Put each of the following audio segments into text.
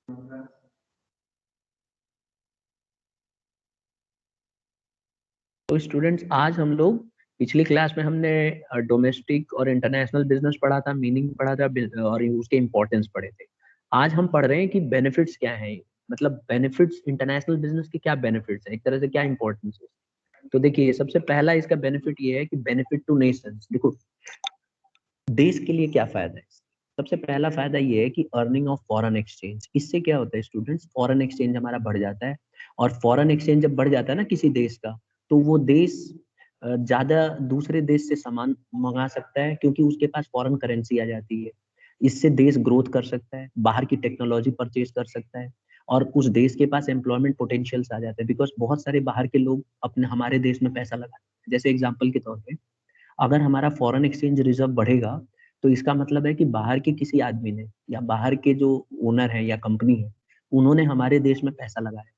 तो स्टूडेंट्स, आज हम लोग पिछली क्लास में हमने डोमेस्टिक और इंटरनेशनल बिजनेस पढ़ा था, मीनिंग पढ़ा था और उसके इम्पोर्टेंस पढ़े थे। आज हम पढ़ रहे हैं कि बेनिफिट्स क्या हैं, मतलब बेनिफिट्स इंटरनेशनल बिजनेस के क्या बेनिफिट्स हैं, एक तरह से क्या इंपॉर्टेंस है। तो देखिए, सबसे पहला इसका बेनिफिट ये है कि बेनिफिट टू नेशंस। देखो, देश के लिए क्या फायदा है। सबसे पहला फायदा ये है कि अर्निंग ऑफ फॉरेन एक्सचेंज। इससे क्या होता है स्टूडेंट्स, फॉरेन एक्सचेंज हमारा बढ़ जाता है। और फॉरेन एक्सचेंज जब बढ़ जाता है ना किसी देश का, तो वो देश ज्यादा दूसरे देश से सामान मंगा सकता है, क्योंकि उसके पास फॉरेन करेंसी आ जाती है। इससे देश ग्रोथ कर सकता है, बाहर की टेक्नोलॉजी परचेज कर सकता है, और उस देश के पास एम्प्लॉयमेंट पोटेंशियल्स आ जाते हैं, बिकॉज बहुत सारे बाहर के लोग अपने हमारे देश में पैसा लगाते हैं। जैसे एग्जाम्पल के तौर पे, अगर हमारा फॉरेन एक्सचेंज रिजर्व बढ़ेगा, तो इसका मतलब है कि बाहर के किसी आदमी ने या बाहर के जो ओनर है या कंपनी है, उन्होंने हमारे देश में पैसा लगाया,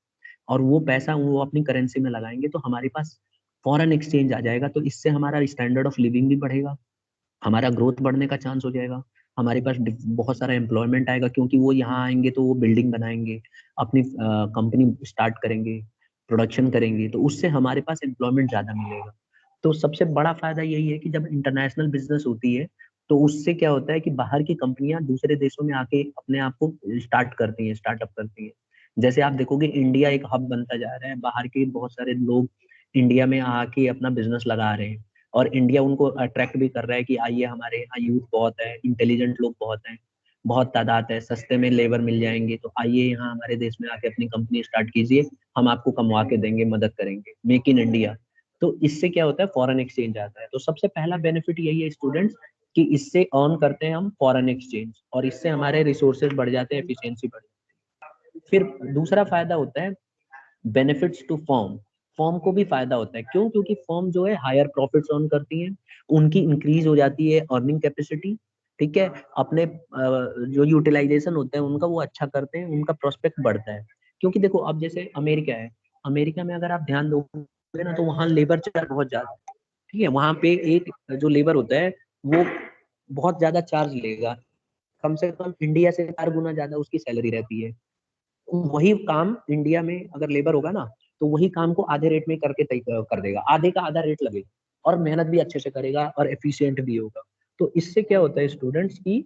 और वो पैसा वो अपनी करेंसी में लगाएंगे, तो हमारे पास फॉरेन एक्सचेंज आ जाएगा। तो इससे हमारा स्टैंडर्ड ऑफ लिविंग भी बढ़ेगा, हमारा ग्रोथ बढ़ने का चांस हो जाएगा, हमारे पास बहुत सारा एम्प्लॉयमेंट आएगा, क्योंकि वो यहाँ आएंगे तो वो बिल्डिंग बनाएंगे, अपनी कंपनी स्टार्ट करेंगे, प्रोडक्शन करेंगे, तो उससे हमारे पास एम्प्लॉयमेंट ज्यादा मिलेगा। तो सबसे बड़ा फायदा यही है कि जब इंटरनेशनल बिजनेस होती है, तो उससे क्या होता है कि बाहर की कंपनियां दूसरे देशों में आके अपने आप को स्टार्ट करती हैं, स्टार्टअप करती हैं। जैसे आप देखोगे, इंडिया एक हब बनता जा रहा है, बाहर के बहुत सारे लोग इंडिया में आके अपना बिजनेस लगा रहे हैं, और इंडिया उनको अट्रैक्ट भी कर रहा है कि आइए, हमारे यहाँ यूथ बहुत है, इंटेलिजेंट लोग बहुत हैं, बहुत तादाद है, सस्ते में लेबर मिल जाएंगे, तो आइए यहाँ हमारे देश में आके अपनी कंपनी स्टार्ट कीजिए, हम आपको कमवा के देंगे, मदद करेंगे, मेक इन इंडिया। तो इससे क्या होता है, फॉरेन एक्सचेंज आता है। तो सबसे पहला बेनिफिट यही है स्टूडेंट्स, कि इससे अर्न करते हैं हम फॉरेन एक्सचेंज, और इससे हमारे रिसोर्सेज बढ़ जाते हैं, एफिशिएंसी बढ़ जाती है। फिर दूसरा फायदा होता है बेनिफिट्स टू फर्म। फर्म को भी फायदा होता है, क्यों? क्योंकि फर्म जो है हायर प्रॉफिट्स अर्न करती है, उनकी इंक्रीज हो जाती है अर्निंग कैपेसिटी, ठीक है, अपने जो यूटिलाइजेशन होते हैं उनका वो अच्छा करते हैं, उनका प्रोस्पेक्ट बढ़ता है। क्योंकि देखो, अब जैसे अमेरिका है, अमेरिका में अगर आप ध्यान दोगे ना, तो वहाँ लेबर चार्ज बहुत ज्यादा है, ठीक है। वहाँ पे एक जो लेबर होता है, वो बहुत ज्यादा चार्ज लेगा, कम से कम इंडिया से 4 गुना ज्यादा उसकी सैलरी रहती है। वही काम इंडिया में अगर लेबर होगा ना, तो वही काम को आधे रेट में करके कर देगा, आधे का आधा रेट लगेगा, और मेहनत भी अच्छे से करेगा और एफिशिएंट भी होगा। तो इससे क्या होता है स्टूडेंट्स की,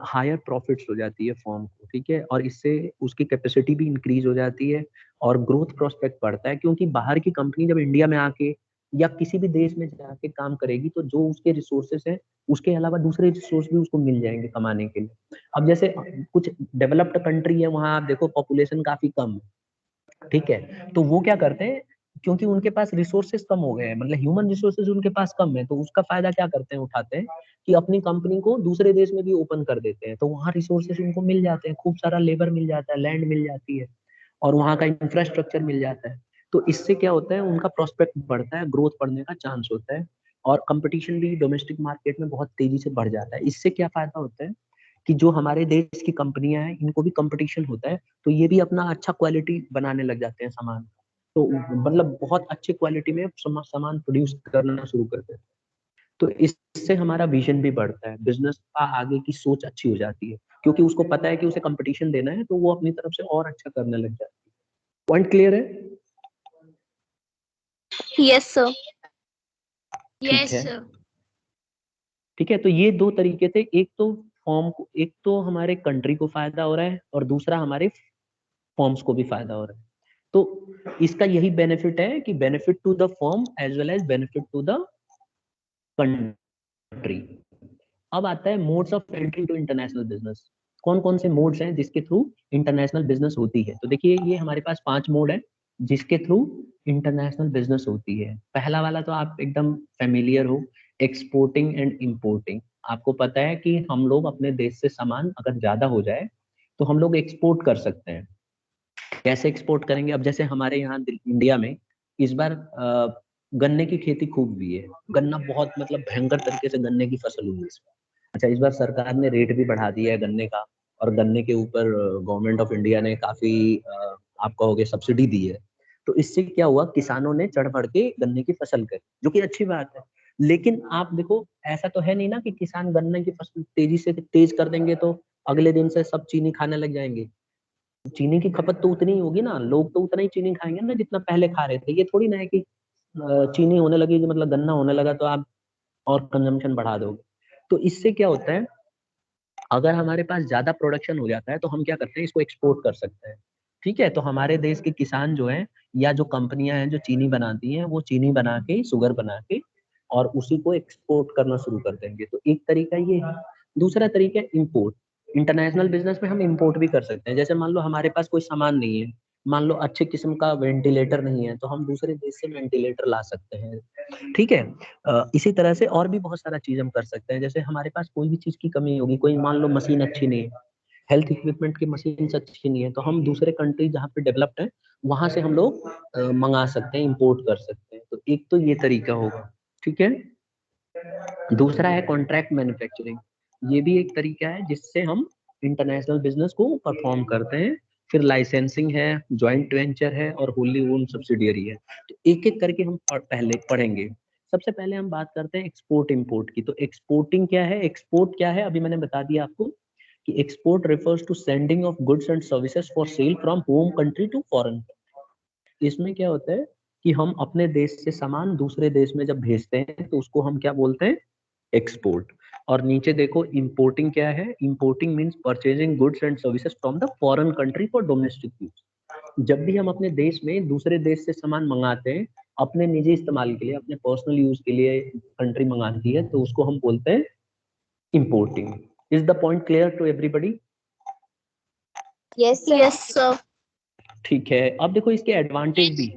हायर प्रॉफिट्स हो जाती है फॉर्म को, ठीक है, और इससे उसकी कैपेसिटी भी इंक्रीज हो जाती है, और ग्रोथ प्रोस्पेक्ट बढ़ता है, क्योंकि बाहर की कंपनी जब इंडिया में आके या किसी भी देश में जाके काम करेगी, तो जो उसके रिसोर्सेस हैं, उसके अलावा दूसरे रिसोर्स भी उसको मिल जाएंगे कमाने के लिए। अब जैसे कुछ डेवलप्ड कंट्री है, वहां आप देखो पॉपुलेशन काफी कम है, ठीक है, तो वो क्या करते हैं, क्योंकि उनके पास रिसोर्सेज कम हो गए हैं, मतलब ह्यूमन रिसोर्सेज उनके पास कम है, तो उसका फायदा क्या करते हैं, उठाते हैं कि अपनी कंपनी को दूसरे देश में भी ओपन कर देते हैं, तो वहाँ रिसोर्सेज उनको मिल जाते हैं, खूब सारा लेबर मिल जाता है, लैंड मिल जाती है, और वहाँ का इंफ्रास्ट्रक्चर मिल जाता है। तो इससे क्या होता है, उनका प्रोस्पेक्ट बढ़ता है, ग्रोथ बढ़ने का चांस होता है, और कंपटीशन भी डोमेस्टिक मार्केट में बहुत तेजी से बढ़ जाता है। इससे क्या फायदा होता है कि जो हमारे देश की कंपनियां हैं, इनको भी कंपटीशन होता है, तो ये भी अपना अच्छा क्वालिटी बनाने लग जाते हैं सामान, तो मतलब बहुत अच्छे क्वालिटी में सामान प्रोड्यूस करना शुरू कर देते हैं। तो इससे हमारा विजन भी बढ़ता है, बिजनेस का आगे की सोच अच्छी हो जाती है, क्योंकि उसको पता है कि उसे कंपटीशन देना है, तो वो अपनी तरफ से और अच्छा करने लग जाती है। पॉइंट क्लियर है? Yes sir. ठीक है, ठीक है। तो ये दो तरीके थे, एक तो फॉर्म को, एक तो हमारे कंट्री को फायदा हो रहा है, और दूसरा हमारे फॉर्म्स को भी फायदा हो रहा है। तो इसका यही बेनिफिट है कि benefit to the firm as well as benefit to the country. अब आता है modes of entry to international business. कौन कौन से मोड्स हैं जिसके थ्रू इंटरनेशनल बिजनेस होती है? तो देखिए, ये हमारे पास 5 मोड है जिसके थ्रू इंटरनेशनल बिजनेस होती है। पहला वाला तो आप एकदम फेमिलियर हो, एक्सपोर्टिंग एंड इंपोर्टिंग। आपको पता है कि हम लोग अपने देश से सामान अगर ज्यादा हो जाए, तो हम लोग एक्सपोर्ट कर सकते हैं। कैसे एक्सपोर्ट करेंगे? अब जैसे हमारे यहाँ इंडिया में इस बार गन्ने की खेती खूब हुई है, गन्ना बहुत, मतलब भयंकर तरीके से गन्ने की फसल हुई है इस बार। अच्छा, इस बार सरकार ने रेट भी बढ़ा दिया है गन्ने का, और गन्ने के ऊपर गवर्नमेंट ऑफ इंडिया ने काफी आप कहोगे सब्सिडी दी है। तो इससे क्या हुआ, किसानों ने चढ़ बढ़ के गन्ने की फसल करी, जो कि अच्छी बात है। लेकिन आप देखो, ऐसा तो है नहीं ना कि किसान गन्ने की फसल तेजी से तेज कर देंगे तो अगले दिन से सब चीनी खाने लग जाएंगे। चीनी की खपत तो उतनी ही होगी ना, लोग तो उतना ही चीनी खाएंगे ना जितना पहले खा रहे थे। ये थोड़ी ना है कि चीनी होने लगी कि मतलब गन्ना होने लगा तो आप और कंजम्पशन बढ़ा दोगे। तो इससे क्या होता है, अगर हमारे पास ज्यादा प्रोडक्शन हो जाता है तो हम क्या करते हैं, इसको एक्सपोर्ट कर सकते हैं। ठीक है, तो हमारे देश के किसान जो हैं या जो कंपनियां हैं जो चीनी बनाती हैं, वो चीनी बना के, शुगर बना के और उसी को एक्सपोर्ट करना शुरू कर देंगे। तो एक तरीका ये है। दूसरा तरीका है इम्पोर्ट। इंटरनेशनल बिजनेस में हम इम्पोर्ट भी कर सकते हैं। जैसे मान लो हमारे पास कोई सामान नहीं है, मान लो अच्छे किस्म का वेंटिलेटर नहीं है, तो हम दूसरे देश से वेंटिलेटर ला सकते हैं। ठीक है, इसी तरह से और भी बहुत सारा चीज हम कर सकते हैं। जैसे हमारे पास कोई भी चीज की कमी होगी, कोई मान लो मशीन अच्छी नहीं है, हेल्थ इक्विपमेंट की मशीन अच्छी नहीं है, तो हम दूसरे कंट्री जहाँ पे डेवलप्ड है वहां से हम लोग मंगा सकते हैं, इंपोर्ट कर सकते हैं। तो एक तो ये तरीका होगा। ठीक है, दूसरा है कॉन्ट्रैक्ट मैन्युफैक्चरिंग। ये भी एक तरीका है जिससे हम इंटरनेशनल बिजनेस को परफॉर्म करते हैं। फिर लाइसेंसिंग है, जॉइंट वेंचर है और होली ओन सब्सिडियरी है। तो एक एक करके हम पहले पढ़ेंगे। सबसे पहले हम बात करते हैं एक्सपोर्ट इंपोर्ट की। तो एक्सपोर्टिंग क्या है, एक्सपोर्ट क्या है, अभी मैंने बता दिया आपको कि export refers to sending of goods and services for sale from home country to foreign. इसमें क्या होता है कि हम अपने देश से सामान दूसरे देश में जब भेजते हैं तो उसको हम क्या बोलते हैं, एक्सपोर्ट। और नीचे देखो इंपोर्टिंग क्या है, importing means purchasing goods and services from the foreign country for domestic use. जब भी हम अपने देश में दूसरे देश से सामान मंगाते हैं अपने निजी इस्तेमाल के लिए, अपने पर्सनल यूज के लिए कंट्री मंगाती है, तो उसको हम बोलते हैं importing. Is the point clear to everybody? Yes sir. ठीक है, अब देखो इसके एडवांटेज भी,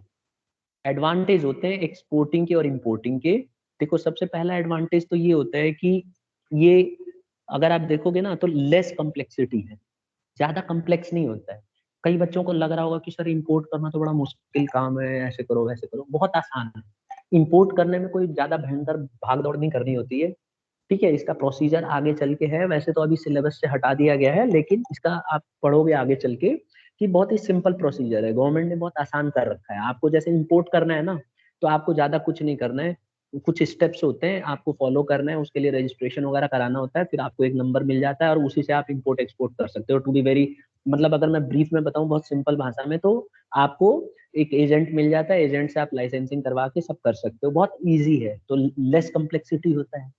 एडवांटेज होते हैं एक्सपोर्टिंग के और इंपोर्टिंग के। देखो सबसे पहला एडवांटेज तो ये होता है कि ये अगर आप देखोगे ना तो लेस कॉम्प्लेक्सिटी है, ज्यादा कॉम्प्लेक्स नहीं होता है। कई बच्चों को लग रहा होगा कि सर इंपोर्ट करना तो बड़ा मुश्किल काम है, ऐसे करो वैसे करो। बहुत आसान है। इंपोर्ट करने में कोई ज्यादा भयंकर भाग दौड़ नहीं करनी होती है। ठीक है, इसका प्रोसीजर आगे चल के है, वैसे तो अभी सिलेबस से हटा दिया गया है, लेकिन इसका आप पढ़ोगे आगे चल के कि बहुत ही सिंपल प्रोसीजर है। गवर्नमेंट ने बहुत आसान कर रखा है। आपको जैसे इंपोर्ट करना है ना, तो आपको ज्यादा कुछ नहीं करना है। कुछ स्टेप्स होते हैं आपको फॉलो करना है, उसके लिए रजिस्ट्रेशन वगैरह कराना होता है, फिर आपको एक नंबर मिल जाता है और उसी से आप इंपोर्ट एक्सपोर्ट कर सकते हो। टू बी वेरी, मतलब अगर मैं ब्रीफ में बताऊं बहुत सिंपल भाषा में, तो आपको एक एजेंट मिल जाता है, एजेंट से आप लाइसेंसिंग करवा के सब कर सकते हो। बहुत ईजी है, तो लेस कॉम्प्लेक्सिटी होता है।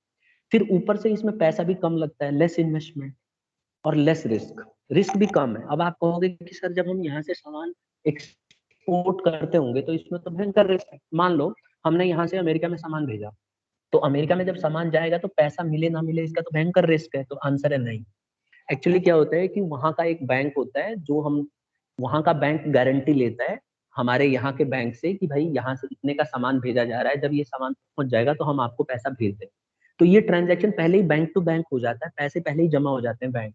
फिर ऊपर से इसमें पैसा भी कम लगता है, लेस इन्वेस्टमेंट और लेस रिस्क। रिस्क भी कम है। अब आप कहोगे कि सर जब हम यहाँ से सामान एक्सपोर्ट करते होंगे तो इसमें तो भयंकर रिस्क है। मान लो हमने यहाँ से अमेरिका में सामान भेजा, तो अमेरिका में जब सामान जाएगा तो पैसा मिले ना मिले इसका तो भयंकर रिस्क है। तो आंसर है नहीं। एक्चुअली क्या होता है कि वहाँ का एक बैंक होता है, जो हम वहाँ का बैंक गारंटी लेता है हमारे यहाँ के बैंक से कि भाई यहाँ से इतने का सामान भेजा जा रहा है, जब ये सामान पहुंच जाएगा तो हम आपको पैसा भेज देंगे। तो ये ट्रांजैक्शन पहले ही बैंक टू बैंक हो जाता है, पैसे पहले ही जमा हो जाते हैं बैंक।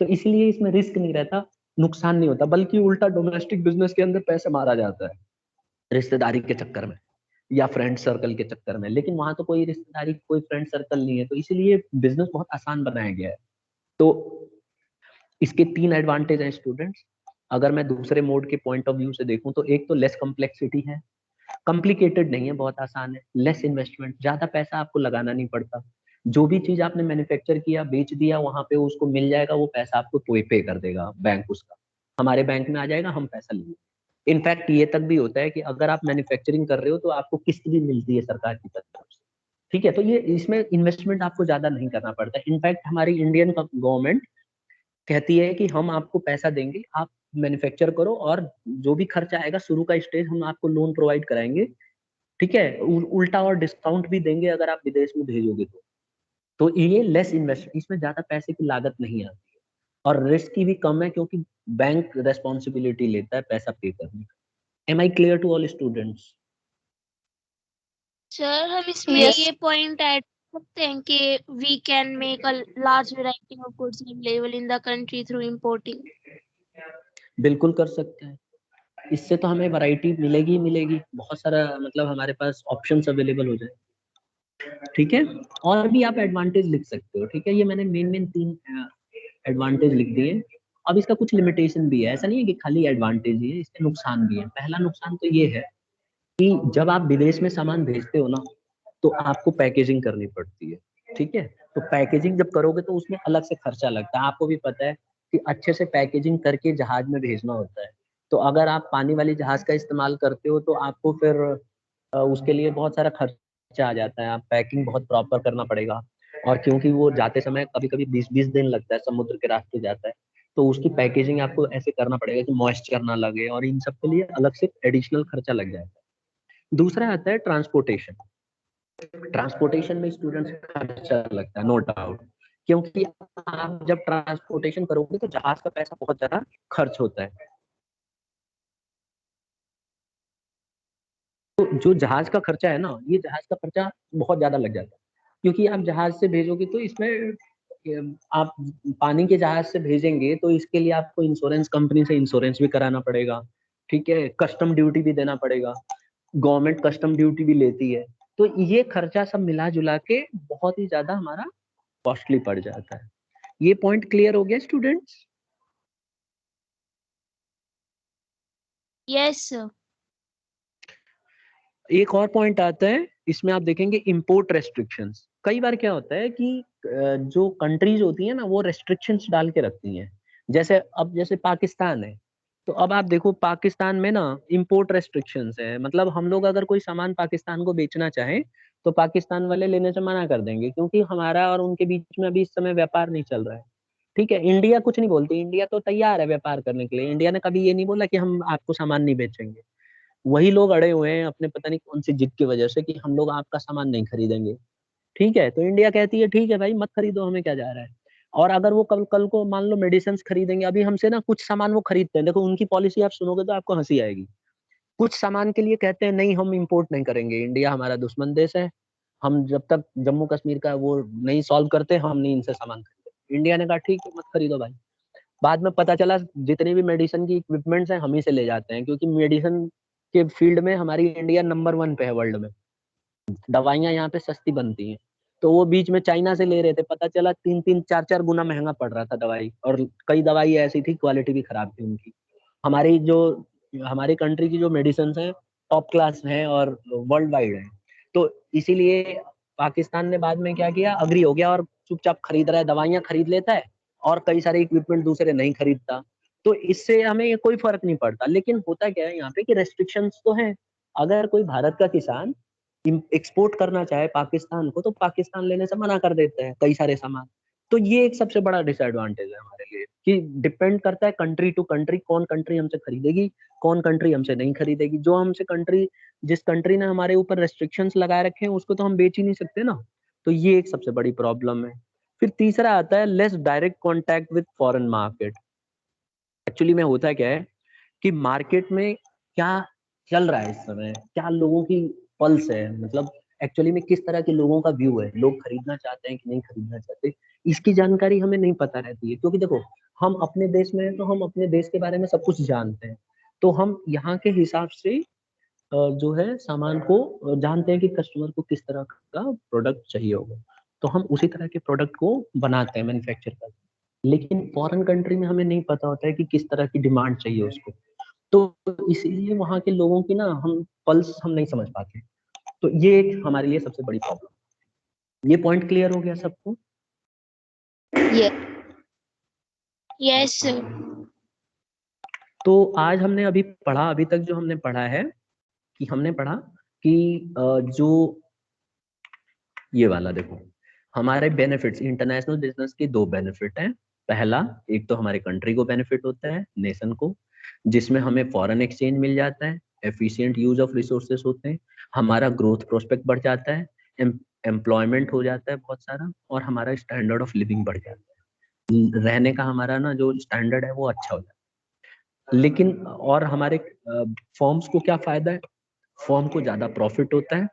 तो इसलिए इसमें रिस्क नहीं रहता, नुकसान नहीं होता, बल्कि उल्टा डोमेस्टिक बिजनेस के अंदर पैसे मारा जाता है रिश्तेदारी के चक्कर में या फ्रेंड सर्कल के चक्कर में। लेकिन वहां तो कोई रिश्तेदारी, कोई फ्रेंड सर्कल नहीं है, तो इसीलिए बिजनेस बहुत आसान बनाया गया है। तो इसके तीन एडवांटेज हैं स्टूडेंट्स। अगर मैं दूसरे मोड के पॉइंट ऑफ व्यू से देखूं तो एक तो लेस कॉम्प्लेक्सिटी है, कॉम्प्लिकेटेड नहीं है, बहुत आसान है। लेस इन्वेस्टमेंट, ज्यादा पैसा आपको लगाना नहीं पड़ता। जो भी चीज आपने मैन्युफैक्चर किया, बेच दिया, वहां पे उसको मिल जाएगा, वो पैसा आपको पे कर देगा बैंक उसका, हमारे बैंक में आ जाएगा, हम पैसा लेंगे। इनफैक्ट ये तक भी होता है कि अगर आप मैन्युफैक्चरिंग कर रहे हो तो आपको किस्त भी मिलती है सरकार की तरफ से। ठीक है, तो ये इसमें इन्वेस्टमेंट आपको ज्यादा नहीं करना पड़ता। इनफैक्ट हमारी इंडियन गवर्नमेंट कहती है कि हम आपको पैसा देंगे, आप मैन्युफैक्चर करो और जो भी खर्चा आएगा शुरू का स्टेज हम आपको लोन प्रोवाइड कराएंगे। ठीक है, उल्टा और डिस्काउंट भी देंगे अगर आप विदेश में भेजोगे तो ये लेस इन्वेस्ट, इसमें ज्यादा पैसे की लागत नहीं आती है और रिस्क की भी कम है, क्योंकि बैंक रेस्पॉन्सिबिलिटी लेता है पैसा पे करने का। Am I clear to all students? Sir हम इसमें ये पॉइंट ऐड सकते हैं कि we can make a large variety of goods available in the country through importing. बिल्कुल कर सकते हैं। इससे तो हमें वैरायटी मिलेगी ही मिलेगी, बहुत सारा, मतलब हमारे पास ऑप्शंस अवेलेबल हो जाए। ठीक है, और भी आप एडवांटेज लिख सकते हो। ठीक है, ये मैंने मेन मेन तीन एडवांटेज लिख दिए। अब इसका कुछ लिमिटेशन भी है, ऐसा नहीं है कि खाली एडवांटेज ही है, इसके नुकसान भी है। पहला नुकसान तो ये है कि जब आप विदेश में सामान भेजते हो ना, तो आपको पैकेजिंग करनी पड़ती है। ठीक है, तो पैकेजिंग जब करोगे तो उसमें अलग से खर्चा लगता है। आपको भी पता है कि अच्छे से पैकेजिंग करके जहाज में भेजना होता है। तो अगर आप पानी वाली जहाज का इस्तेमाल करते हो तो आपको फिर उसके लिए बहुत सारा खर्चा आ जाता है। आप पैकिंग बहुत प्रॉपर करना पड़ेगा, और क्योंकि वो जाते समय कभी-कभी 20-20 दिन लगता है, समुद्र के रास्ते जाता है, तो उसकी पैकेजिंग आपको ऐसे करना पड़ेगा कि मॉइस्चर ना लगे, और इन सब के लिए अलग से एडिशनल खर्चा लग जाएगा। दूसरा आता है ट्रांसपोर्टेशन। ट्रांसपोर्टेशन में स्टूडेंट्स का खर्चा लगता है, नो डाउट, क्योंकि आप जब ट्रांसपोर्टेशन करोगे तो जहाज का पैसा बहुत ज्यादा खर्च होता है। तो जो जहाज का खर्चा है ना, ये जहाज का खर्चा बहुत ज्यादा लग जाता है, क्योंकि आप जहाज से भेजोगे तो इसमें आप पानी के जहाज से भेजेंगे तो इसके लिए आपको इंश्योरेंस कंपनी से इंश्योरेंस भी कराना पड़ेगा, ठीक है, कस्टम ड्यूटी भी देना पड़ेगा, गवर्नमेंट कस्टम ड्यूटी भी लेती है। तो ये खर्चा सब मिला जुला के बहुत ही ज्यादा हमारा कॉस्टली पड़ जाता है। ये पॉइंट क्लियर हो गया स्टूडेंट्स? Yes sir. एक और पॉइंट आता है, इसमें आप देखेंगे इंपोर्ट रेस्ट्रिक्शंस। कई बार क्या होता है कि जो कंट्रीज होती है ना, वो रेस्ट्रिक्शंस डाल के रखती हैं। जैसे अब जैसे पाकिस्तान है, तो अब आप देखो पाकिस्तान में ना इंपोर्ट रेस्ट्रिक्शंस है, मतलब हम लोग अगर कोई सामान पाकिस्तान को बेचना चाहें तो पाकिस्तान वाले लेने से मना कर देंगे, क्योंकि हमारा और उनके बीच में अभी इस समय व्यापार नहीं चल रहा है। ठीक है, इंडिया कुछ नहीं बोलती, इंडिया तो तैयार है व्यापार करने के लिए। इंडिया ने कभी ये नहीं बोला कि हम आपको सामान नहीं बेचेंगे। वही लोग अड़े हुए हैं अपने पता नहीं कौन सी जिद की वजह से कि हम लोग आपका सामान नहीं खरीदेंगे। ठीक है, तो इंडिया कहती है ठीक है भाई मत खरीदो, हमें क्या जा रहा है। और अगर वो कल कल को मान लो मेडिसिन खरीदेंगे, अभी हमसे ना कुछ सामान वो खरीदते हैं, देखो उनकी पॉलिसी आप सुनोगे तो आपको हंसी आएगी। कुछ सामान के लिए कहते हैं नहीं हम इंपोर्ट नहीं करेंगे, इंडिया हमारा दुश्मन देश है, हम जब तक जम्मू कश्मीर का वो नहीं सॉल्व करते हम नहीं इनसे सामान खरीदते। इंडिया ने कहा ठीक है मत खरीदो भाई। बाद में पता चला जितनी भी मेडिसिन की इक्विपमेंट्स हैं हम ही से ले जाते हैं, क्योंकि मेडिसिन के फील्ड में हमारी इंडिया नंबर 1 पे है वर्ल्ड में। दवाइयाँ यहाँ पे सस्ती बनती हैं। तो वो बीच में चाइना से ले रहे थे, पता चला 3-3 4-4 गुना महँगा पड़ रहा था दवाई, और कई दवाई ऐसी थी क्वालिटी भी खराब थी उनकी। हमारी जो हमारी कंट्री की जो मेडिसिन्स हैं टॉप क्लास हैं और वर्ल्ड वाइड हैं। तो इसीलिए पाकिस्तान ने बाद में क्या किया, एग्री हो गया और चुपचाप खरीद रहा है, दवाइयाँ खरीद लेता है और कई सारे इक्विपमेंट दूसरे नहीं खरीदता। तो इससे हमें ये कोई फ़र्क नहीं पड़ता। लेकिन होता क्या है यहाँ पे कि रेस्ट्रिक्शंस तो हैं। अगर कोई भारत का किसान एक्सपोर्ट करना चाहे पाकिस्तान को, तो पाकिस्तान लेने से मना कर देते हैं कई सारे सामान। तो ये एक सबसे बड़ा डिसएडवांटेज है हमारे लिए कि डिपेंड करता है कंट्री टू कंट्री, कौन कंट्री हमसे खरीदेगी, कौन कंट्री हमसे नहीं खरीदेगी। जो हमसे कंट्री जिस कंट्री ने हमारे ऊपर रेस्ट्रिक्शंस लगाए रखे हैं उसको तो हम बेच ही नहीं सकते ना। तो ये एक सबसे बड़ी प्रॉब्लम है। फिर तीसरा आता है less direct contact with foreign market. Actually में होता क्या है कि मार्केट में क्या चल रहा है इस समय, क्या लोगों की पल्स है, मतलब एक्चुअली में किस तरह के लोगों का व्यू है, लोग खरीदना चाहते हैं कि नहीं खरीदना चाहते, इसकी जानकारी हमें नहीं पता रहती है। क्योंकि देखो हम अपने देश में हैं तो हम अपने देश के बारे में सब कुछ जानते हैं, तो हम यहाँ के हिसाब से जो है सामान को जानते हैं कि कस्टमर को किस तरह का प्रोडक्ट चाहिए होगा, तो हम उसी तरह के प्रोडक्ट को बनाते हैं, मैन्युफैक्चर करते हैं। लेकिन फॉरेन कंट्री में हमें नहीं पता होता है कि किस तरह की डिमांड चाहिए उसको, तो इसीलिए वहाँ के लोगों की ना हम पल्स हम नहीं समझ पाते। तो ये एक हमारे लिए सबसे बड़ी प्रॉब्लम। ये पॉइंट क्लियर हो गया सबको? Yes sir. तो आज हमने अभी तक जो हमने पढ़ा है कि हमने पढ़ा कि जो ये वाला देखो, हमारे बेनिफिट्स इंटरनेशनल बिजनेस के दो बेनिफिट हैं। पहला, एक तो हमारे कंट्री को बेनिफिट होता है, नेशन को, जिसमें हमें फॉरेन एक्सचेंज मिल जाता है, एफिशिएंट यूज ऑफ रिसोर्सेस होते हैं, हमारा ग्रोथ प्रोस्पेक्ट बढ़ जाता है, एम्प्लॉयमेंट हो जाता है बहुत सारा, और हमारा स्टैंडर्ड ऑफ लिविंग बढ़ जाता है, रहने का हमारा ना जो स्टैंडर्ड है वो अच्छा हो जाता है। लेकिन और हमारे फॉर्म्स को क्या फायदा है, फॉर्म को ज्यादा प्रॉफिट होता है,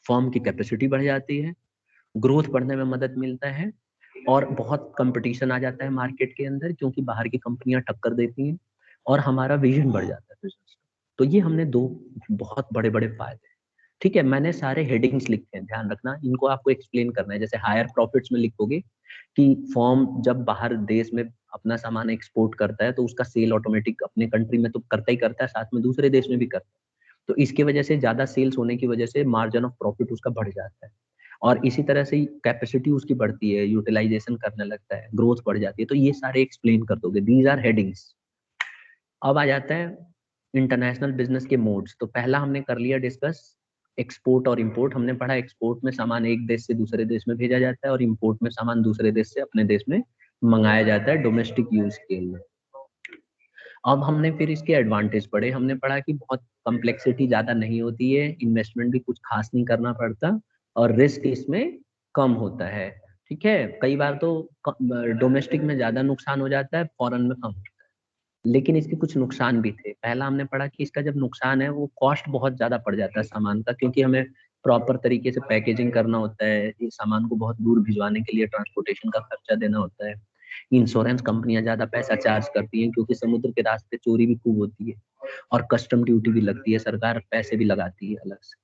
फॉर्म की कैपेसिटी बढ़ जाती है, ग्रोथ बढ़ने में मदद मिलता है, और बहुत कंपटीशन आ जाता है मार्केट के अंदर, क्योंकि बाहर की कंपनियां टक्कर देती हैं, और हमारा विजन बढ़ जाता है बिजनेस का। तो ये हमने दो बहुत बड़े बड़े फायदे हैं। ठीक है, मैंने सारे हेडिंग्स लिखे हैं, ध्यान रखना, इनको आपको एक्सप्लेन करना है। जैसे हायर प्रॉफिट्स में लिखोगे कि फॉर्म जब बाहर देश में अपना सामान एक्सपोर्ट करता है तो उसका सेल ऑटोमेटिक अपने कंट्री में तो करता ही करता है, साथ में दूसरे देश में भी करता है। तो इसकी वजह से ज्यादा सेल्स होने की वजह से मार्जिन ऑफ प्रॉफिट उसका बढ़ जाता है। और इसी तरह से कैपेसिटी उसकी बढ़ती है, यूटिलाइजेशन करने लगता है, ग्रोथ बढ़ जाती है। तो ये सारे एक्सप्लेन कर दोगे, दीज आर हेडिंग्स। अब आ जाता है इंटरनेशनल बिजनेस के मोड्स। तो पहला हमने कर लिया डिस्कस, एक्सपोर्ट और इंपोर्ट। हमने पढ़ा एक्सपोर्ट में सामान एक देश से दूसरे देश में भेजा जाता है और इंपोर्ट में सामान दूसरे देश से अपने देश में मंगाया जाता है डोमेस्टिक यूज के लिए। अब हमने फिर इसके एडवांटेज पढ़े। हमने पढ़ा कि बहुत कम्प्लेक्सिटी ज्यादा नहीं होती है, इन्वेस्टमेंट भी कुछ खास नहीं करना पड़ता और रिस्क इसमें कम होता है। ठीक है, कई बार तो डोमेस्टिक में ज्यादा नुकसान हो जाता है, फॉरेन में कम, लेकिन इसके कुछ नुकसान भी थे। पहला हमने पढ़ा कि इसका जब नुकसान है वो कॉस्ट बहुत ज्यादा पड़ जाता है सामान का, क्योंकि हमें प्रॉपर तरीके से पैकेजिंग करना होता है, इस सामान को बहुत दूर भिजवाने के लिए ट्रांसपोर्टेशन का खर्चा देना होता है। इंश्योरेंस कंपनियां ज्यादा पैसा चार्ज करती हैं क्योंकि समुद्र के रास्ते चोरी भी खूब होती है, और कस्टम ड्यूटी भी लगती है, सरकार पैसे भी लगाती है अलग से।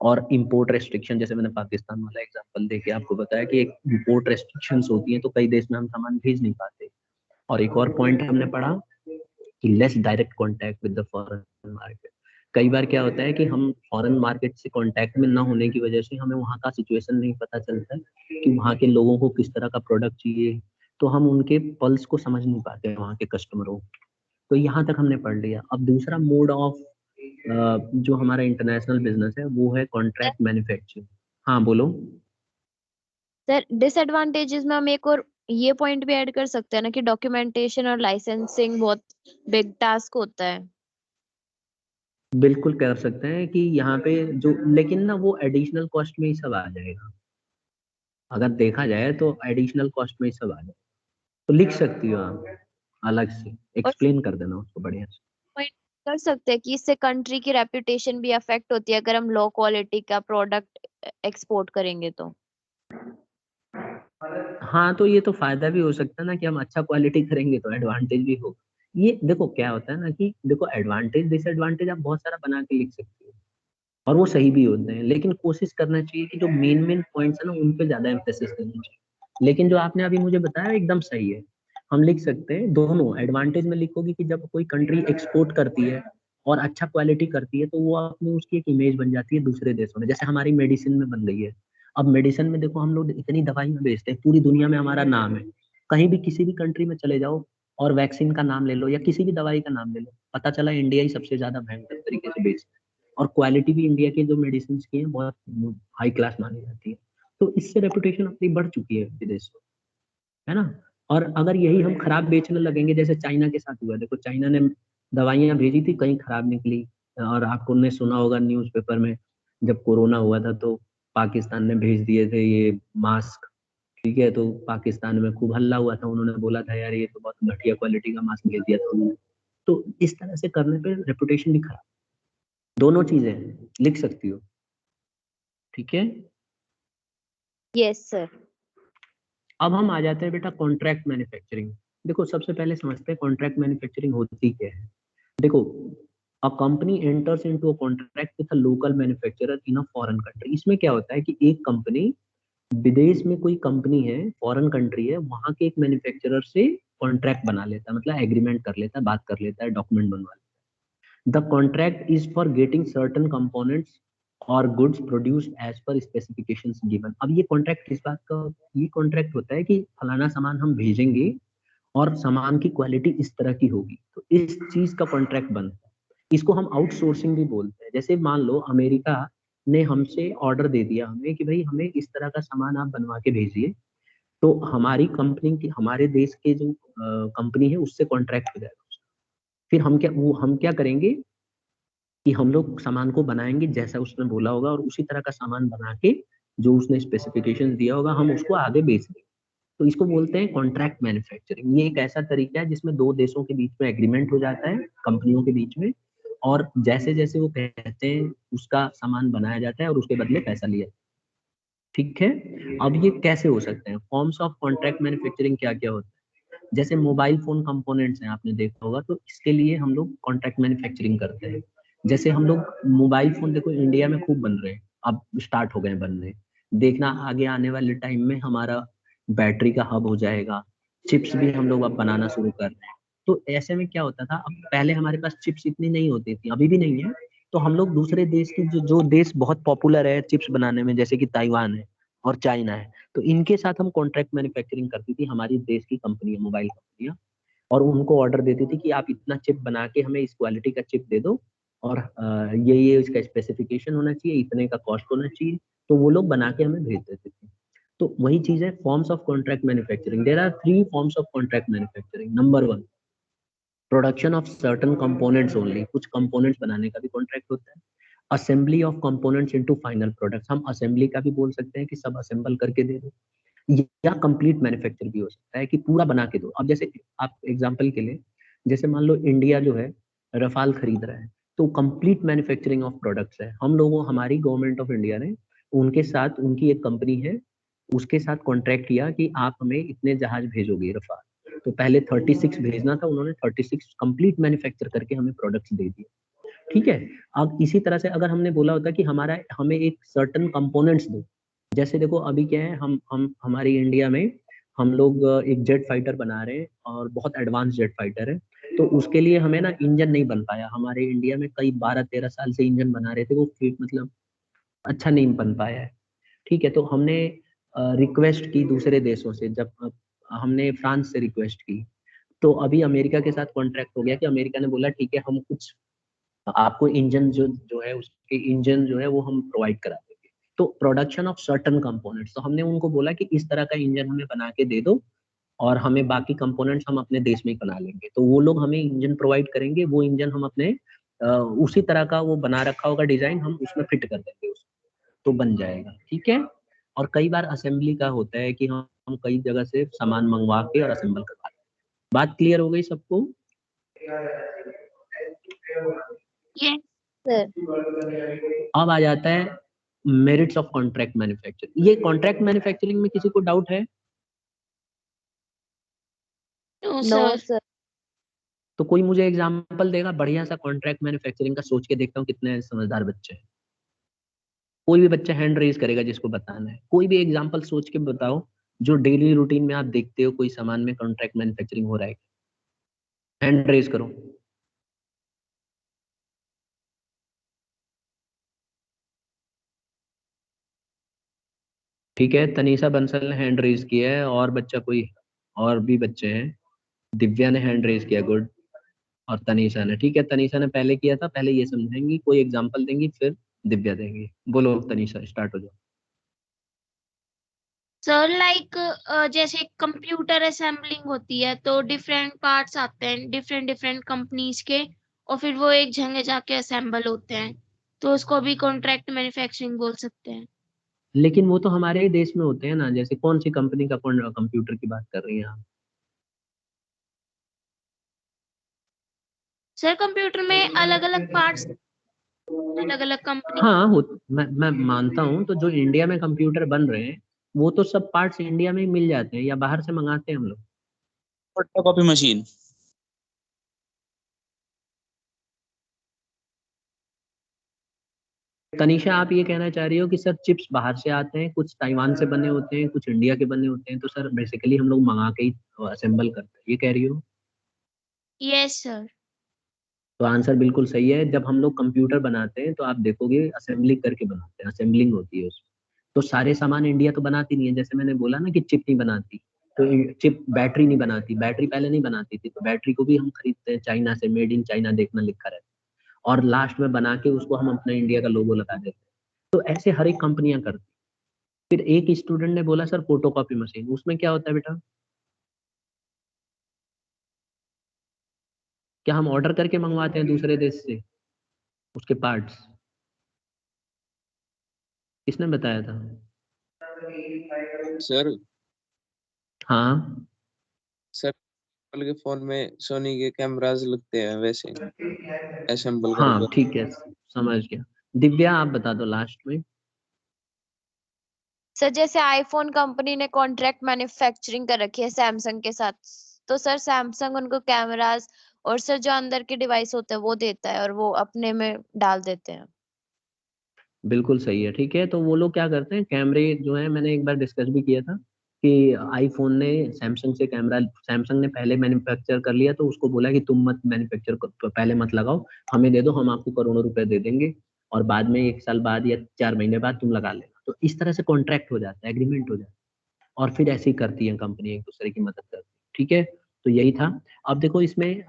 और इम्पोर्ट रेस्ट्रिक्शन, जैसे मैंने पाकिस्तान वाला एग्जांपल देके आपको बताया कि एक इम्पोर्ट रेस्ट्रिक्शंस होती हैं, तो कई देश में हम सामान भेज नहीं पाते। और एक और पॉइंट हमने पढ़ा कि less direct contact with the foreign market. कई बार क्या होता है कि हम फॉरेन मार्केट से कांटेक्ट में ना होने की वजह से हमें वहाँ का सिचुएशन नहीं पता चलता है कि वहाँ के लोगों को किस तरह का प्रोडक्ट चाहिए, तो हम उनके पल्स को समझ नहीं पाते वहाँ के कस्टमरों। तो यहाँ तक हमने पढ़ लिया। अब दूसरा मोड ऑफ जो हमारा इंटरनेशनल बिजनेस है वो है कॉन्ट्रैक्ट मैन्युफैक्चरिंग। हाँ बोलो। सर डिसएडवांटेजेस में हम एक और ये पॉइंट भी ऐड कर सकते हैं ना कि डॉक्यूमेंटेशन और लाइसेंसिंग बहुत बिग टास्क होता है। बिल्कुल कर सकते हैं कि यहाँ पे जो, लेकिन ना वो एडिशनल कॉस्ट में ही सब आ जाएगा। अगर देखा जाए तो एडिशनल कॉस्ट में ही सब आ जाए, तो लिख सकती हो आप, अलग से और एक्सप्लेन कर देना उसको बढ़िया से। पॉइंट कर सकते हैं कि इससे कंट्री की रेपुटेशन भी अफेक्ट होती है अगर हम लो क्वालिटी का प्रोडक्ट एक्सपोर्ट करेंगे तो। हाँ, तो ये तो फायदा भी हो सकता है ना कि हम अच्छा क्वालिटी करेंगे तो एडवांटेज भी हो। ये देखो क्या होता है ना कि देखो एडवांटेज डिसएडवांटेज आप बहुत सारा बना के लिख सकते हो और वो सही भी होते हैं, लेकिन कोशिश करना चाहिए कि जो मेन मेन पॉइंट्स है ना उन पे ज्यादा एम्फेसिस करना चाहिए। लेकिन जो आपने अभी मुझे बताया एकदम सही है। हम लिख सकते हैं दोनों। एडवांटेज में लिखोगे कि जब कोई कंट्री एक्सपोर्ट करती है और अच्छा क्वालिटी करती है तो वो अपनी उसकी एक इमेज बन जाती है दूसरे देशों में, जैसे हमारी मेडिसिन में बन गई है। अब मेडिसिन में देखो हम लोग इतनी दवाइयां बेचते हैं, पूरी दुनिया में हमारा नाम है। कहीं भी किसी भी कंट्री में चले जाओ और वैक्सीन का नाम ले लो या किसी भी दवाई का नाम ले लो, पता चला इंडिया ही सबसे ज्यादा भयंकर तरीके से बेचता है। और क्वालिटी भी इंडिया के जो मेडिसिन की है बहुत हाई क्लास मानी जाती है। तो इससे रेपुटेशन अपनी बढ़ चुकी है विदेश में, है ना। और अगर यही हम खराब बेचने लगेंगे, जैसे चाइना के साथ हुआ, देखो चाइना ने दवाइयां भेजी थी, कहीं खराब निकली। और आपको ने सुना होगा न्यूज़पेपर में, जब कोरोना हुआ था तो पाकिस्तान ने भेज दिए थे ये मास्क। ठीक है, तो पाकिस्तान में खूब हल्ला हुआ था, उन्होंने बोला था यार ये तो बहुत घटिया क्वालिटी का मास्क भेज दिया था उन्होंने। तो इस तरह से करने पे रेपुटेशन भी खराब। दोनों चीजें लिख सकती हो, ठीक है। Yes sir. अब हम आ जाते हैं बेटा कॉन्ट्रैक्ट मैन्युफैक्चरिंग। देखो सबसे पहले समझते हैं कॉन्ट्रैक्ट मैन्युफैक्चरिंग होती क्या है। देखो, a company enters into a contract with a local manufacturer in a foreign country. इसमें क्या होता है कि एक कंपनी, विदेश में कोई कंपनी है, फॉरेन कंट्री है, वहां के एक मैन्युफैक्चरर से कॉन्ट्रैक्ट बना लेता है, मतलब एग्रीमेंट कर लेता है, बात कर लेता है, डॉक्यूमेंट बनवा लेता है। The contract is for getting certain components और goods produced as per specifications given. अब ये कॉन्ट्रैक्ट किस बात का, ये कॉन्ट्रैक्ट होता है कि फलाना सामान हम भेजेंगे और सामान की क्वालिटी इस तरह की होगी, तो इस चीज का कॉन्ट्रैक्ट बनता है। इसको हम आउटसोर्सिंग भी बोलते हैं। जैसे मान लो अमेरिका ने हमसे ऑर्डर दे दिया हमें कि भाई हमें इस तरह का सामान आप बनवा के भेजिए, तो हमारी कंपनी की, हमारे देश के जो कंपनी है उससे कॉन्ट्रैक्ट हो जाएगा। फिर हम क्या करेंगे कि हम लोग सामान को बनाएंगे जैसा उसने बोला होगा और उसी तरह का सामान बना के जो उसने स्पेसिफिकेशन दिया होगा हम उसको आगे बेच देंगे। तो इसको बोलते हैं कॉन्ट्रैक्ट मैन्युफैक्चरिंग। ये एक ऐसा तरीका है जिसमें दो देशों के बीच में एग्रीमेंट हो जाता है, कंपनियों के बीच में, और जैसे जैसे वो कहते हैं उसका सामान बनाया जाता है और उसके बदले पैसा लिया जाता है। ठीक है। अब ये कैसे हो सकते हैं, फॉर्म्स ऑफ कॉन्ट्रैक्ट मैन्युफैक्चरिंग क्या क्या होता है। जैसे मोबाइल फोन कंपोनेंट्स हैं, आपने देखा होगा, तो इसके लिए हम लोग कॉन्ट्रैक्ट मैन्युफैक्चरिंग करते हैं। जैसे हम लोग मोबाइल फोन देखो इंडिया में खूब बन रहे हैं, अब स्टार्ट हो गए बनने। देखना आगे आने वाले टाइम में हमारा बैटरी का हब हो जाएगा, चिप्स भी हम लोग अब बनाना शुरू कर रहे हैं। तो ऐसे में क्या होता था, अब पहले हमारे पास चिप्स इतनी नहीं होती थी, अभी भी नहीं है। तो हम लोग दूसरे देश की जो जो देश बहुत पॉपुलर है चिप्स बनाने में, जैसे कि ताइवान है, और चाइना है। तो इनके साथ हम कॉन्ट्रैक्ट मैन्युफैक्चरिंग करती थी, हमारी देश की कंपनी है, मोबाइल कंपनियां, और उनको ऑर्डर देती थी कि आप इतना चिप बना के हमें इस क्वालिटी का चिप दे दो, और ये इसका स्पेसिफिकेशन होना चाहिए, इतने का कॉस्ट होना चाहिए। तो वो लोग बना के हमें भेज देते थे। तो वही चीज है, forms of contract manufacturing. There are 3 forms of contract manufacturing. Number 1, production of certain components only, कुछ कंपोनेंट्स बनाने का भी कॉन्ट्रैक्ट होता है। Assembly of components into final products, हम असेंबली का भी बोल सकते हैं कि सब असेंबल करके दे दो, या कंप्लीट मैन्युफैक्चर भी हो सकता है कि पूरा बना के दो। अब जैसे आप एग्जांपल के लिए, जैसे मान लो इंडिया जो है रफाल खरीद रहा है, तो कंप्लीट मैन्युफैक्चरिंग ऑफ प्रोडक्ट्स है। हम लोगों, हमारी गवर्नमेंट ऑफ इंडिया ने उनके साथ, उनकी एक कंपनी है, उसके साथ कॉन्ट्रैक्ट किया कि आप हमें इतने जहाज भेजोगे रफाल। तो पहले 36 भेजना था, उन्होंने 36 कंप्लीट मैन्युफैक्चर करके हमें प्रोडक्ट्स दे दिए। ठीक है। अब इसी तरह से अगर हमने बोला होता कि हमारा, हमें एक सर्टन कंपोनेंट्स दो, जैसे देखो अभी क्या है, हम हमारी इंडिया में हम लोग एक जेट फाइटर बना रहे हैं, और बहुत एडवांस जेट फाइटर है। तो उसके लिए हमें ना इंजन नहीं बन पाया, हमारे इंडिया में कई 12-13 साल से इंजन बना रहे थे, वो फिर मतलब अच्छा नहीं बन पाया है। ठीक है। तो हमने रिक्वेस्ट की दूसरे देशों से, जब हमने फ्रांस से रिक्वेस्ट की, तो अभी अमेरिका के साथ कॉन्ट्रैक्ट हो गया कि अमेरिका ने बोला ठीक है, हम कुछ आपको इंजन जो जो है, उसके इंजन जो है वो हम प्रोवाइड करा देंगे। तो प्रोडक्शन ऑफ सर्टन कंपोनेंट्स, तो हमने उनको बोला कि इस तरह का इंजन हमें बना के दे दो, और हमें बाकी कंपोनेंट्स हम अपने देश में ही बना लेंगे। तो वो लोग हमें इंजन प्रोवाइड करेंगे, वो इंजन हम अपने उसी तरह का वो बना रखा होगा डिजाइन, हम उसमें फिट कर देंगे उसको, तो बन जाएगा। ठीक है। और कई बार असेंबली का होता है कि हम कई जगह से सामान मंगवा के और असेंबल करवा लें। बात क्लियर हो गई सबको? Yes sir. अब आ जाता है मेरिट्स ऑफ कॉन्ट्रैक्ट मैन्युफैक्चरिंग। ये कॉन्ट्रैक्ट मैन्युफैक्चरिंग में किसी को डाउट है? No no sir. सर। तो कोई मुझे एग्जांपल देगा बढ़िया सा कॉन्ट्रैक्ट मैन्युफैक्चरिंग का, सोच के देखता हूँ कितने समझदार बच्चे हैं। कोई भी बच्चा हैंड रेज करेगा जिसको बताना है, कोई भी एग्जांपल सोच के बताओ, जो डेली रूटीन में आप देखते हो कोई सामान में कॉन्ट्रैक्ट मैन्युफैक्चरिंग हो रहा है, हैंड रेज करो। ठीक है, तनीषा बंसल ने हैंड रेज किया है, और बच्चा कोई, और भी बच्चे हैं, दिव्या ने हैंड रेज किया, गुड। और तनीषा ने, ठीक है, तनीषा ने पहले किया था, पहले ये समझेंगी, कोई एग्जांपल देंगी, फिर दिव्या देंगी। बोलो तनीषा, स्टार्ट हो जाओ। सर लाइक जैसे कंप्यूटर असेंबलिंग होती है तो डिफरेंट पार्ट्स आते हैं डिफरेंट डिफरेंट कंपनीज के, और फिर वो एक जगह जाके असेंबल होते हैं, तो उसको भी कॉन्ट्रैक्ट मैन्युफैक्चरिंग बोल सकते हैं। लेकिन वो तो हमारे ही देश में होते हैं ना, जैसे कौन सी कंपनी का कंप्यूटर की बात कर रही हैं आप? सर कंप्यूटर में अलग अलग पार्ट्स, अलग अलग कंपनी। हाँ हो, मैं मानता हूँ, तो जो इंडिया में कंप्यूटर बन रहे हैं, वो तो सब पार्ट्स इंडिया में ही मिल जाते हैं, या बाहर से मंगाते हैं हम लोग? Photocopy machine. तनीषा, आप ये कहना चाह रही हो कि सर चिप्स बाहर से आते हैं, कुछ ताइवान से बने होते हैं, कुछ इंडिया के बने होते हैं, तो सर बेसिकली हम लोग मंगा के ही असेंबल करते हैं, ये कह रही हो? Yes sir. तो आंसर बिल्कुल सही है। जब हम लोग कंप्यूटर बनाते हैं तो आप देखोगे असेंबली करके बनाते हैं, असेंबलिंग होती है उसमें। तो सारे सामान इंडिया तो बनाती नहीं है, जैसे मैंने बोला ना कि चिप नहीं बनाती, तो चिप, बैटरी नहीं बनाती, बैटरी पहले नहीं बनाती थी, तो बैटरी को भी हम खरीदते हैं चाइना से, मेड इन चाइना देखना लिखा रहता है, और लास्ट में बना के उसको हम अपना इंडिया का लोगो लगा देते हैं। तो ऐसे हर एक कंपनियां करती। फिर एक स्टूडेंट ने बोला सर फोटोकॉपी मशीन, उसमें क्या होता है बेटा? क्या हम ऑर्डर करके मंगवाते हैं दूसरे देश से उसके पार्ट्स? किसने बताया था? सर हाँ। सर एप्पल के फोन में सोनी के कैमरास लगते हैं वैसे असेंबल हाँ करके। ठीक है, समझ गया। दिव्या आप बता दो लास्ट में। सर जैसे आईफोन कंपनी ने कॉन्ट्रैक्ट मैन्युफैक्चरिंग कर रखी है सैमसंग के साथ, तो सर सैमसंग उनको कैमरास और सर जो अंदर के डिवाइस होते हैं वो देता है और वो अपने में डाल देते हैं। बिल्कुल सही है। ठीक है, तो वो लोग क्या करते हैं, कैमरे जो है, मैंने एक बार डिस्कस भी किया था कि आईफोन ने सैमसंग से कैमरा, सैमसंग ने पहले मैन्युफैक्चर कर लिया, तो उसको बोला कि तुम मत मैन्युफैक्चर पहले मत लगाओ, हमें दे दो, हम आपको करोड़ों रुपए दे देंगे, और बाद में 1 साल बाद या 4 महीने बाद तुम लगा लेना। तो इस तरह से कॉन्ट्रैक्ट हो जाता है, एग्रीमेंट हो जाता है, और फिर ऐसे ही करती है कंपनी, एक दूसरे की मदद करती है। ठीक है, तो यही था। अब देखो इसमें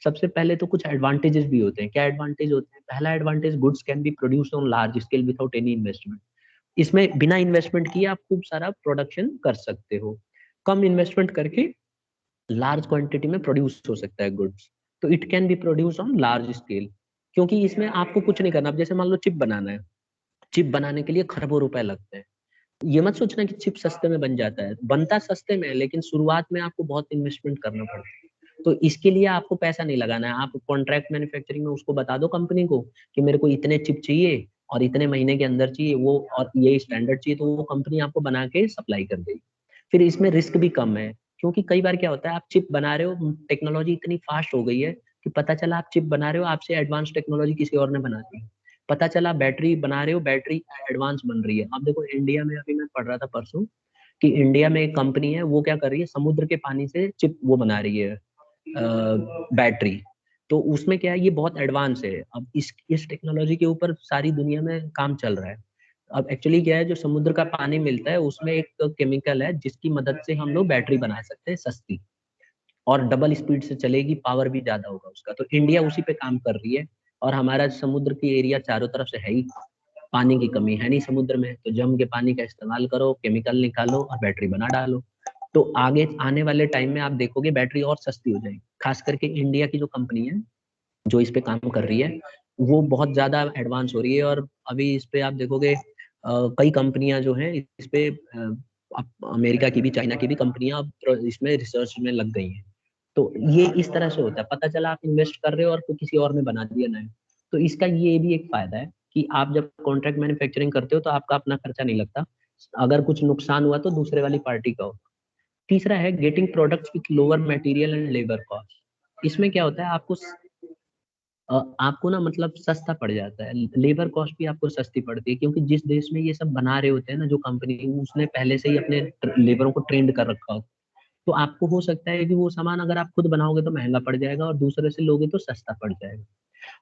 सबसे पहले तो कुछ एडवांटेजेस भी होते हैं। क्या एडवांटेज होते हैं? पहला advantage, goods can be produced on large scale without any investment. इसमें बिना इन्वेस्टमेंट किए आप खूब सारा प्रोडक्शन कर सकते हो, कम इन्वेस्टमेंट करके लार्ज क्वांटिटी में प्रोड्यूस हो सकता है गुड्स। तो it can be produce on large scale, क्योंकि इसमें आपको कुछ नहीं करना। अब जैसे मान लो चिप बनाना है, चिप बनाने के लिए खरबों रुपए लगते हैं। ये मत सोचना कि चिप सस्ते में बन जाता है, बनता सस्ते में है, लेकिन शुरुआत में आपको बहुत इन्वेस्टमेंट करना पड़ता है। तो इसके लिए आपको पैसा नहीं लगाना है, आप कॉन्ट्रैक्ट मैन्युफैक्चरिंग में उसको बता दो कंपनी को कि मेरे को इतने चिप चाहिए और इतने महीने के अंदर चाहिए वो, और ये स्टैंडर्ड चाहिए, तो वो कंपनी आपको बना के सप्लाई कर देगी। फिर इसमें रिस्क भी कम है, क्योंकि कई बार क्या होता है, आप चिप बना रहे हो, टेक्नोलॉजी इतनी फास्ट हो गई है कि पता चला आप चिप बना रहे हो, आपसे एडवांस टेक्नोलॉजी किसी और ने बना दी। पता चला बैटरी बना रहे हो, बैटरी एडवांस बन रही है। अब देखो इंडिया में, अभी मैं पढ़ रहा था परसों कि इंडिया में एक कंपनी है, वो क्या कर रही है, समुद्र के पानी से चिप वो बना रही है, बैटरी। तो उसमें क्या है, ये बहुत एडवांस है। अब इस टेक्नोलॉजी के ऊपर सारी दुनिया में काम चल रहा है। अब एक्चुअली क्या है, जो समुद्र का पानी मिलता है उसमें एक केमिकल है जिसकी मदद से हम लोग बैटरी बना सकते हैं सस्ती, और डबल स्पीड से चलेगी, पावर भी ज्यादा होगा उसका। तो इंडिया उसी पे काम कर रही है। और हमारा समुद्र की एरिया चारों तरफ से है ही, पानी की कमी है नहीं समुद्र में, तो जम के पानी का इस्तेमाल करो, केमिकल निकालो और बैटरी बना डालो। तो आगे आने वाले टाइम में आप देखोगे बैटरी और सस्ती हो जाएगी। खास करके इंडिया की जो कंपनी है जो इस पे काम कर रही है, वो बहुत ज्यादा एडवांस हो रही है। और अभी इस पे आप देखोगे कई कंपनियां जो हैं इस पे, अमेरिका की भी, चाइना की भी कंपनियां अब इसमें रिसर्च में लग गई हैं। तो ये इस तरह से होता है, पता चला आप इन्वेस्ट कर रहे हो और तो किसी और ने बना दिया ना। तो इसका ये भी एक फायदा है कि आप जब कॉन्ट्रैक्ट मैन्युफैक्चरिंग करते हो तो आपका अपना खर्चा नहीं लगता, अगर कुछ नुकसान हुआ तो दूसरे वाली पार्टी का हो। तीसरा है getting products with lower material and labour cost. इसमें क्या होता है, आपको ना मतलब सस्ता पड़ जाता है, लेबर कॉस्ट भी आपको सस्ती पड़ती है, क्योंकि जिस देश में ये सब बना रहे होते हैं ना जो कंपनी, उसने पहले से ही अपने लेबरों को ट्रेंड कर रखा हो। तो आपको हो सकता है कि वो सामान अगर आप खुद बनाओगे तो महंगा पड़ जाएगा और दूसरे से लोगे तो सस्ता पड़ जाएगा।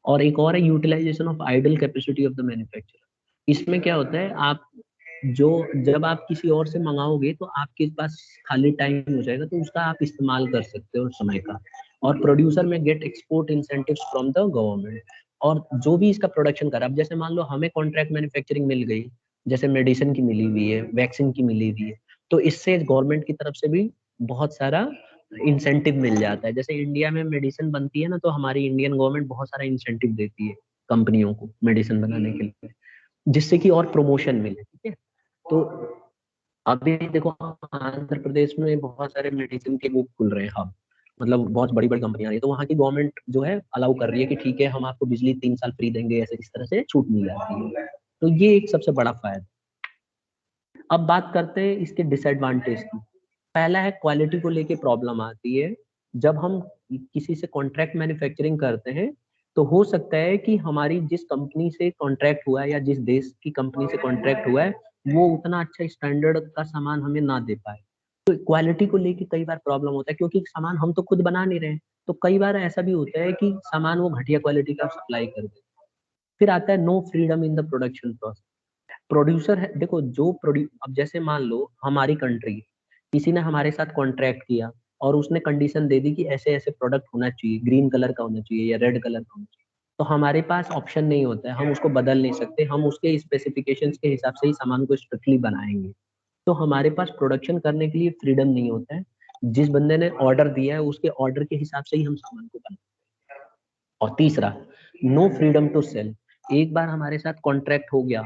और एक और है utilisation of idle capacity of the manufacturer. इसमें क्या होता है, आप जो जब आप किसी और से मंगाओगे तो आपके पास खाली टाइम हो जाएगा, तो उसका आप इस्तेमाल कर सकते हो समय का। और प्रोड्यूसर में gate export incentives from the government. और जो भी इसका प्रोडक्शन कर, अब जैसे मान लो हमें कॉन्ट्रैक्ट मैन्युफैक्चरिंग मिल गई, जैसे मेडिसिन की मिली हुई है, वैक्सीन की मिली हुई है, तो इससे गवर्नमेंट की तरफ से भी बहुत सारा इंसेंटिव मिल जाता है। जैसे इंडिया में मेडिसिन बनती है ना, तो हमारी इंडियन गवर्नमेंट बहुत सारा इंसेंटिव देती है कंपनियों को मेडिसिन बनाने के लिए, जिससे कि और प्रमोशन मिले। ठीक है, तो अभी देखो आंध्र प्रदेश में बहुत सारे मेडिसिन के वो खुल रहे हैं हब, मतलब बहुत बड़ी बड़ी कंपनियां आ रही है, तो वहाँ की गवर्नमेंट जो है अलाउ कर रही है कि ठीक है हम आपको बिजली 3 साल फ्री देंगे, ऐसे इस तरह से छूट मिल जाती है। तो ये एक सबसे बड़ा फायदा। अब बात करते हैं इसके डिसएडवांटेज की। पहला है क्वालिटी को लेके प्रॉब्लम आती है। जब हम किसी से कॉन्ट्रैक्ट मैन्युफैक्चरिंग करते हैं तो हो सकता है कि हमारी जिस कंपनी से कॉन्ट्रैक्ट हुआ है या जिस देश की कंपनी से कॉन्ट्रैक्ट हुआ है वो उतना अच्छा स्टैंडर्ड का सामान हमें ना दे पाए। तो क्वालिटी को लेके कई बार प्रॉब्लम होता है, क्योंकि सामान हम तो खुद बना नहीं रहे हैं। तो कई बार ऐसा भी होता है कि सामान वो घटिया क्वालिटी का सप्लाई कर दे। फिर आता है no freedom in the production process. Producer है, देखो जो प्रोड्यू अब जैसे मान लो हमारी कंट्री, किसी ने हमारे साथ कॉन्ट्रैक्ट किया और उसने कंडीशन दे दी कि ऐसे ऐसे प्रोडक्ट होना चाहिए, ग्रीन कलर का होना चाहिए या रेड कलर का होना चाहिए, तो हमारे पास ऑप्शन नहीं होता है, हम उसको बदल नहीं सकते, हम उसके स्पेसिफिकेशंस के हिसाब से ही सामान को स्ट्रिक्टली बनाएंगे। तो हमारे पास प्रोडक्शन करने के लिए फ्रीडम नहीं होता है, जिस बंदे ने ऑर्डर दिया है उसके ऑर्डर के हिसाब से ही हम सामान को बनाते हैं। और तीसरा, नो फ्रीडम टू सेल। एक बार हमारे साथ कॉन्ट्रैक्ट हो गया,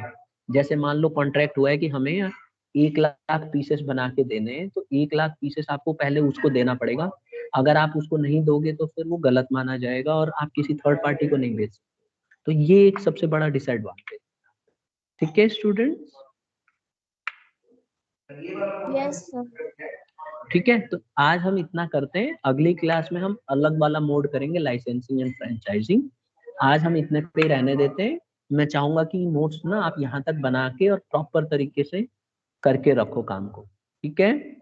जैसे मान लो कॉन्ट्रैक्ट हुआ है कि हमें 1 लाख पीसेस बना के देने हैं, तो 1 लाख पीसेस आपको पहले उसको देना पड़ेगा। अगर आप उसको नहीं दोगे तो फिर वो गलत माना जाएगा और आप किसी थर्ड पार्टी को नहीं बेच सकते। तो ये एक सबसे बड़ा डिसएडवांटेज। ठीक है स्टूडेंट्स? Yes sir. ठीक है, तो आज हम इतना करते हैं, अगली क्लास में हम अलग वाला मोड करेंगे, लाइसेंसिंग एंड फ्रेंचाइजिंग। आज हम इतने पे रहने देते हैं। मैं चाहूंगा कि नोट्स ना आप यहाँ तक बना के और प्रॉपर तरीके से करके रखो काम को। ठीक है।